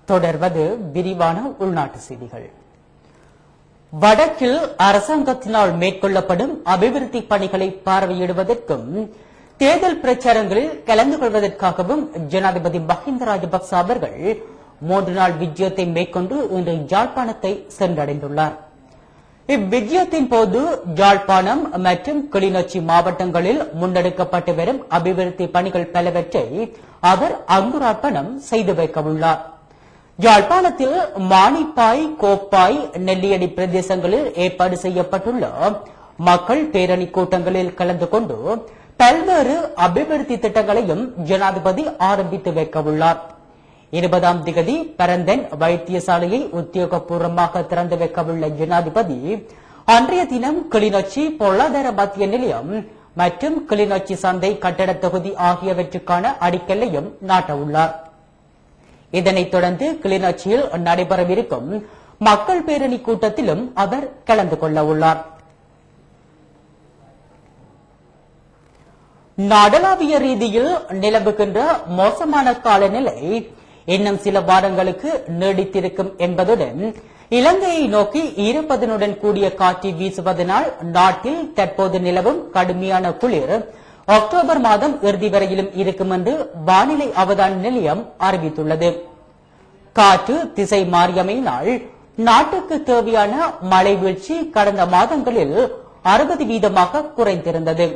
தொடர்வது விரிவான உள்நாட்டு செய்திகள். வடக்கில் அரசாங்கத்தினால் மேற்கொள்ளப்படும் அபிவிருத்தி பணிகளை பார்வையிடுவதற்கும் தேர்தல் பிரச்சாரங்களில் கலந்து கொள்வதற்காகவும் ஜனாதிபதி மஹிந்த ராஜபக்ச அவர்கள் 3 நாள் விஜயத்தை மேற்கொண்டு இன்று யாழ்ப்பாணத்தை சென்றடைந்துள்ளார். இவ்விஜயத்தின் போது யாழ்ப்பாணம் மற்றும் கிளிநொச்சி மாவட்டங்களில் முன்னெடுக்கப்பட்டு வரும் அபிவிருத்தி பணிகள் பலவற்றை அவர் அங்குரார்ப்பணம் செய்து வைக்கவுள்ளார். யாழ்ப்பாணத்தில் மானிப்பாய், கோப்பாய், நெல்லியடி பிரதேசங்களில் ஏற்பாடு செய்யப்பட்டுள்ள மக்கள் பேரணி கூட்டங்களில் கலந்து கொண்டு பல்வேறு அபிவிருத்தி திட்டங்களையும் ஜனாதிபதி ஆரம்பித்து வைக்கவுள்ளார். 20ஆம் தேதி பரந்தன் வைத்தியசாலையை உத்தியோகபூர்வமாக திறந்து வைக்கவுள்ள ஜனாதிபதி அன்றைய தினம் கிளிநொச்சி பொருளாதார மத்திய நிலையம் மற்றும் கிளிநொச்சி சந்தை கட்டட தொகுதி ஆகியவற்றுக்கான அடிக்கல்லையும் நாட்டவுள்ளார். இதனைத் தொடர்ந்து கிளிநொச்சியில் நடைபெறவிருக்கும் மக்கள் பேரணி கூட்டத்திலும் அவர் கலந்து கொள்ள உள்ளார். நாடளாவிய ரீதியில் நிலவுகின்ற மோசமான காலநிலை இன்னும் சில வாரங்களுக்கு நீடித்திருக்கும் என்பதுடன் இலங்கையை நோக்கி ஈரப்பதனுடன் கூடிய காற்று வீசுவதனால் நாட்டில் தற்போது நிலவும் கடுமையான குளிர் அக்டோபர் மாதம் இறுதி வரையிலும் இருக்கும் என்று வானிலை அவதான நிலையம் அறிவித்துள்ளது. காற்று திசை மாறியமையினால் நாட்டுக்கு தேவையான மழை வீழ்ச்சி கடந்த மாதங்களில் 60% குறைந்திருந்தது.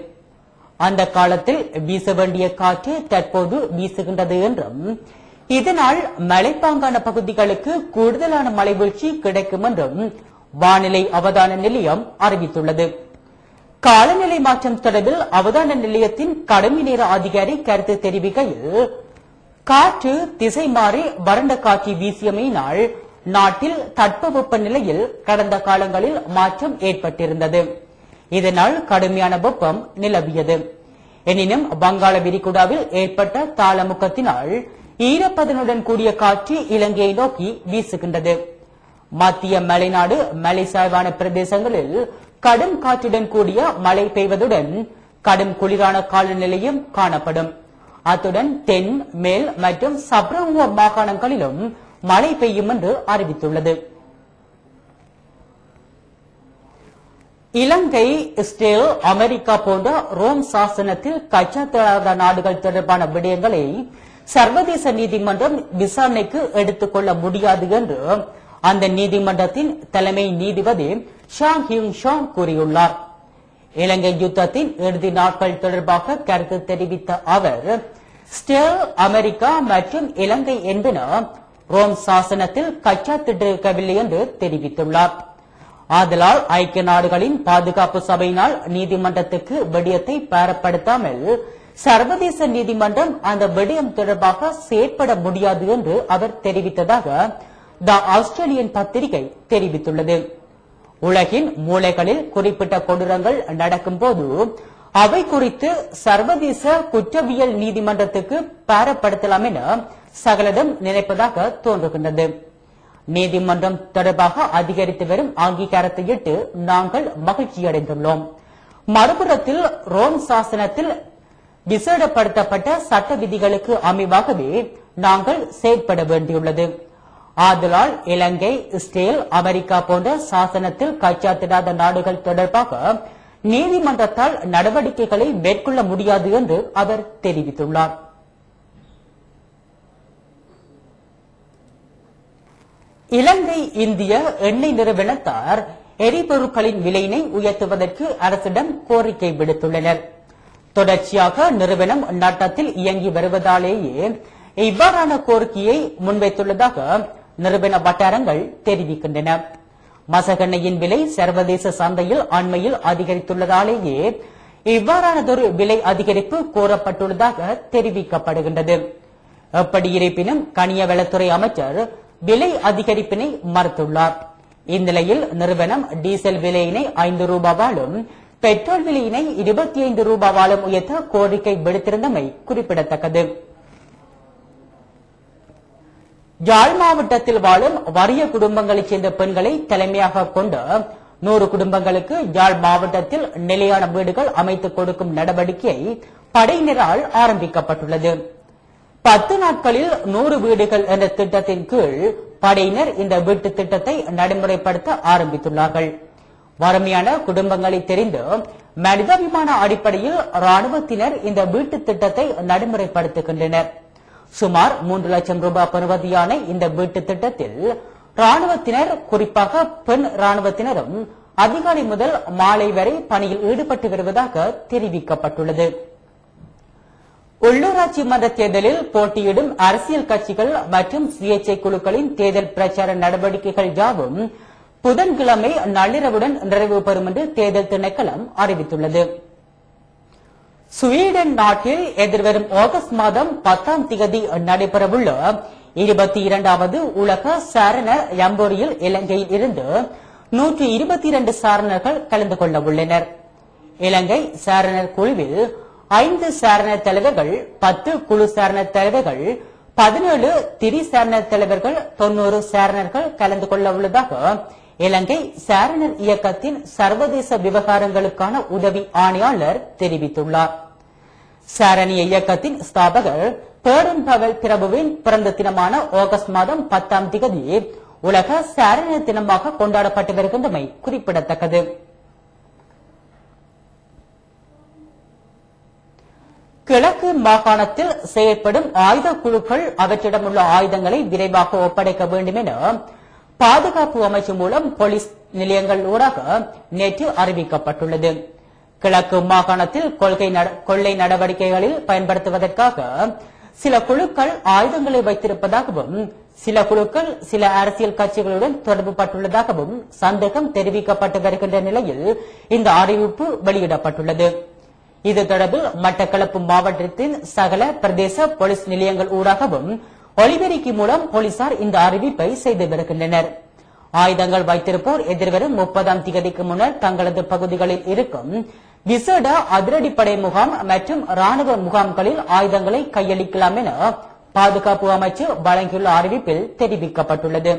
அந்த காலத்தில் வீச வேண்டிய காற்று தற்போது வீசுகின்றது என்றும் இதனால் மலைப்பாங்கான பகுதிகளுக்கு கூடுதலான மழை வீழ்ச்சி கிடைக்கும் என்றும் வானிலை அவதான நிலையம் அறிவித்துள்ளது. காலநிலை மாற்றம் தொடர்பில் அவதான நிலையத்தின் கடமை நேர அதிகாரி கருத்து தெரிவிக்கையில், காற்று திசை மாறி வறண்ட காற்று வீசியமையினால் நாட்டில் தட்பவெப்ப நிலையில் கடந்த காலங்களில் மாற்றம் ஏற்பட்டிருந்தது. இதனால் கடுமையான வெப்பம் நிலவியது. எனினும் வங்காள விரிகுடாவில் ஏற்பட்ட தாளமுக்கத்தினால் ஈரப்பதனுடன் கூடிய காற்று இலங்கையை நோக்கி வீசுகின்றது. மத்திய மலைநாடு மலைசாய்வான பிரதேசங்களில் கடும் காற்றுடன் கூடிய மழை பெய்வதுடன் கடும் குளிரான காலநிலையும் காணப்படும். அத்துடன் தென், மேல் மற்றும் சப்ரஹுவ மாகாணங்களிலும் மழை பெய்யும் என்று அறிவித்துள்ளது. இலங்கை, இஸ்ரேல், அமெரிக்கா போன்ற ரோம் சாசனத்தில் கச்சாத்தொழிலாத நாடுகள் தொடர்பான விடயங்களை சர்வதேச நீதிமன்றம் விசாரணைக்கு எடுத்துக் கொள்ள முடியாது என்று அந்த நீதிமன்றத்தின் தலைமை நீதிபதி ஷாங் ஹியூங் ஷாங் கூறியுள்ளார். இலங்கை யுத்தத்தின் இறுதி நாட்கள் தொடர்பாக கருத்து தெரிவித்த அவர், இஸ்ரேல், அமெரிக்கா மற்றும் இலங்கை என்பன ரோம் சாசனத்தில் கச்சாத்திட்டிருக்கவில்லை என்று தெரிவித்துள்ளார். ஆதலால் ஐக்கிய நாடுகளின் பாதுகாப்பு சபையினால் நீதிமன்றத்துக்கு விடயத்தை பாரப்படுத்தாமல் சர்வதேச நீதிமன்றம் அந்த விடயம் தொடர்பாக செயற்பட முடியாது என்று அவர் தெரிவித்ததாக த ஆஸ்திரேலியன் பத்திரிகை தெரிவித்துள்ளது. உலகின் மூலைகளில் குறிப்பிட்ட கொடூரங்கள் நடக்கும் போது அவை குறித்து சர்வதேச குற்றவியல் நீதிமன்றத்துக்கு பாரப்படுத்தலாம் என சகலதும் நினைப்பதாக தோன்றுகின்றது. நீதிமன்றம் தொடர்பாக அதிகரித்து வரும் அங்கீகாரத்தையிட்டு நாங்கள் மகிழ்ச்சியடைந்துள்ளோம். மறுபுறத்தில் ரோம் சாசனத்தில் விசேடப்படுத்தப்பட்ட சட்ட விதிகளுக்கு அமைவாகவே நாங்கள் செயற்பட வேண்டியுள்ளது. ஆதலால் இலங்கை, இஸ்ரேல், அமெரிக்கா போன்ற சாசனத்தில் கைச்சாத்திடாத நாடுகள் தொடர்பாக நீதிமன்றத்தால் நடவடிக்கைகளை மேற்கொள்ள முடியாது என்று அவர் தெரிவித்துள்ளார். இலங்கை இந்திய எண்ணெய் நிறுவனத்தார் எரிபொருட்களின் விலையினை உயர்த்துவதற்கு அரசிடம் கோரிக்கை விடுத்துள்ளனர். தொடர்ச்சியாக நிறுவனம் நட்டத்தில் இயங்கி வருவதாலேயே இவ்வாறான கோரிக்கையை முன்வைத்துள்ளதாக நிறுவன வட்டாரங்கள் தெரிவிக்கின்றன. மசகெண்ணெயின் விலை சர்வதேச சந்தையில் அண்மையில் அதிகரித்துள்ளதாலேயே இவ்வாறானதொரு விலை அதிகரிப்பு கோரப்பட்டுள்ளதாக தெரிவிக்கப்படுகின்றது. எப்படி இருப்பினும் கனியவளத்துறை அமைச்சர் விலை அதிகரிப்பினை மறுத்துள்ளார். இந்நிலையில் நிறுவனம் டீசல் விலையினை 5 ரூபாவாலும் பெட்ரோல் விலையினை 25 ரூபாவாலும் உயர்த்த கோரிக்கை விடுத்திருந்தமை குறிப்பிடத்தக்கது. யாழ் மாவட்டத்தில் வாழும் வறிய குடும்பங்களைச் சேர்ந்த பெண்களை தலைமையாக கொண்ட 100 குடும்பங்களுக்கு யாழ் மாவட்டத்தில் நிலையான வீடுகள் அமைத்துக் கொடுக்கும் நடவடிக்கை படையினரால் ஆரம்பிக்கப்பட்டுள்ளது. 10 நாட்களில் 100 வீடுகள் என்ற திட்டத்தின் கீழ் படையினர் இந்த வீட்டு திட்டத்தை நடைமுறைப்படுத்த ஆரம்பித்துள்ளார்கள். வறுமையான குடும்பங்களை தெரிந்து மனிதாபிமான அடிப்படையில் ராணுவத்தினர் இந்த வீட்டு திட்டத்தை நடைமுறைப்படுத்துகின்றனர். சுமார் 3 லட்சம் ரூபாய் பெறுமதியான இந்த வீட்டு திட்டத்தில் ராணுவத்தினர், குறிப்பாக பெண் ராணுவத்தினரும் அதிகாலை முதல் மாலை வரை பணியில் ஈடுபட்டு வருவதாக தெரிவிக்கப்பட்டுள்ளது. உள்ளூராட்சி மன்ற தேர்தலில் போட்டியிடும் அரசியல் கட்சிகள் மற்றும் சுயேட்சை குழுக்களின் தேர்தல் பிரச்சார நடவடிக்கைகள் யாவும் புதன்கிழமை நள்ளிரவுடன் நிறைவு பெறும் என்று தேர்தல் திணைக்களம் அறிவித்துள்ளது. ஸ்வீடன் நாட்டில் எதிர்வரும் ஆகஸ்ட் மாதம் 10ஆம் தேதி நடைபெறவுள்ள 22வது உலக சாரணர் ஜம்போரியில் இலங்கையில் இருந்து 122 சாரணர்கள் கலந்து கொள்ள உள்ளனர். இலங்கை சாரணர் குழுவில் 5 சாரணர் தலைவர்கள், 10 குழு சாரணர் தலைவர்கள், 17 திரி சாரணர் தலைவர்கள், 90 சாரணர்கள் கலந்து கொள்ள உள்ளதாக இலங்கை சாரணர் இயக்கத்தின் சர்வதேச விவகாரங்களுக்கான உதவி ஆணையாளர் தெரிவித்துள்ளார். சாரணிய இயக்கத்தின் ஸ்தாபகர் பேரன் பவல் பிரபுவின் பிறந்த தினமான ஆகஸ்ட் மாதம் 10ஆம் தேதி உலக சாரணர் தினமாக கொண்டாடப்பட்டு வருகின்றமை குறிப்பிடத்தக்கது. கிழக்கு மாகாணத்தில் செயல்படும் ஆயுத குழுக்கள் அவற்றிடமுள்ள ஆயுதங்களை விரைவாக ஒப்படைக்க வேண்டும் என பாதுகாப்பு அமைச்சு மூலம் போலீஸ் நிலையங்கள் ஊடாக நேற்று அறிவிக்கப்பட்டுள்ளது. கிழக்கு மாகாணத்தில் கொள்ளை நடவடிக்கைகளில் பயன்படுத்துவதற்காக சில குழுக்கள் ஆயுதங்களை வைத்திருப்பதாகவும், சில குழுக்கள் சில அரசியல் கட்சிகளுடன் தொடர்பு பட்டுள்ளதாகவும் சந்தேகம் தெரிவிக்கப்பட்டு வருகின்ற நிலையில் இந்த அறிவிப்பு வெளியிடப்பட்டுள்ளது. இது தொடர்பில் மட்டக்களப்பு மாவட்டத்தின் சகல பிரதேச போலீஸ் நிலையங்கள் ஊடாகவும் ஒலிபெருக்கி மூலம் போலீசார் இந்த அறிவிப்பை செய்து வருகின்றனர். ஆயுதங்கள் வைத்திருப்போர் எதிர்வரும் 30ஆம் தேதிக்கு முன்னர் தங்களது பகுதிகளில் இருக்கும் விசேட அதிரடிப்படை முகாம் மற்றும் ராணுவ முகாம்களில் ஆயுதங்களை கையளிக்கலாம் என பாதுகாப்பு அமைச்சு வழங்கியுள்ள அறிவிப்பில் தெரிவிக்கப்பட்டுள்ளது.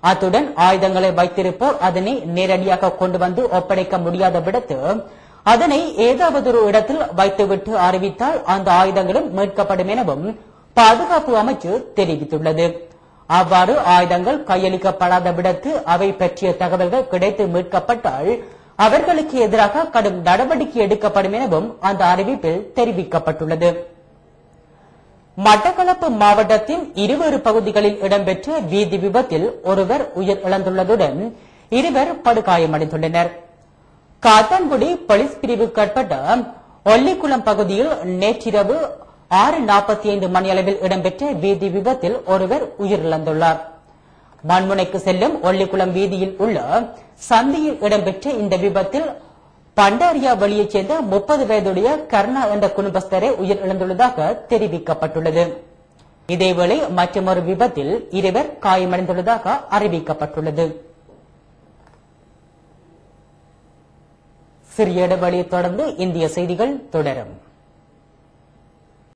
அத்துடன் ஆயுதங்களை வைத்திருப்போர் அதனை நேரடியாக கொண்டு வந்து ஒப்படைக்க முடியாத விடத்து அதனை ஏதாவது ஒரு இடத்தில் வைத்துவிட்டு அறிவித்தால் அந்த ஆயுதங்களும் மீட்கப்படும் எனவும் பாதுகாப்பு அமைச்சு தெரிவித்துள்ளது. அவ்வாறு ஆயுதங்கள் கையளிக்கப்படாத விடத்து அவை பற்றிய தகவல்கள் கிடைத்து மீட்கப்பட்டால் அவர்களுக்கு எதிராக கடும் நடவடிக்கை எடுக்கப்படும் எனவும் அந்த அறிவிப்பில் தெரிவிக்கப்பட்டுள்ளது. மட்டக்களப்பு மாவட்டத்தின் இருவேறு பகுதிகளில் இடம்பெற்ற வீதி விபத்தில் ஒருவர் உயிர் இழந்துள்ளதுடன் 2 படுகாயமடைந்துள்ளனர். காத்தான்குடி போலீஸ் பிரிவுக்குட்பட்ட ஒல்லிக்குளம் பகுதியில் நேற்றிரவு 6:45 மணியளவில் இடம்பெற்ற வீதி விபத்தில் ஒருவர் உயிரிழந்துள்ளார். மண்முனைக்கு செல்லும் ஒல்லிக்குளம் வீதியில் உள்ள சந்தியில் இடம்பெற்ற இந்த விபத்தில் பண்டாரியா வெளியைச் சேர்ந்த 30 வயதுடைய கர்ணா என்ற குடும்பஸ்தரை உயிரிழந்துள்ளதாக தெரிவிக்கப்பட்டுள்ளது. இதேவேளை மற்றொரு விபத்தில் 2 காயமடைந்துள்ளதாக அறிவிக்கப்பட்டுள்ளது. சிறிய இடைவெளியை தொடர்ந்து இந்திய செய்திகள் தொடரும்.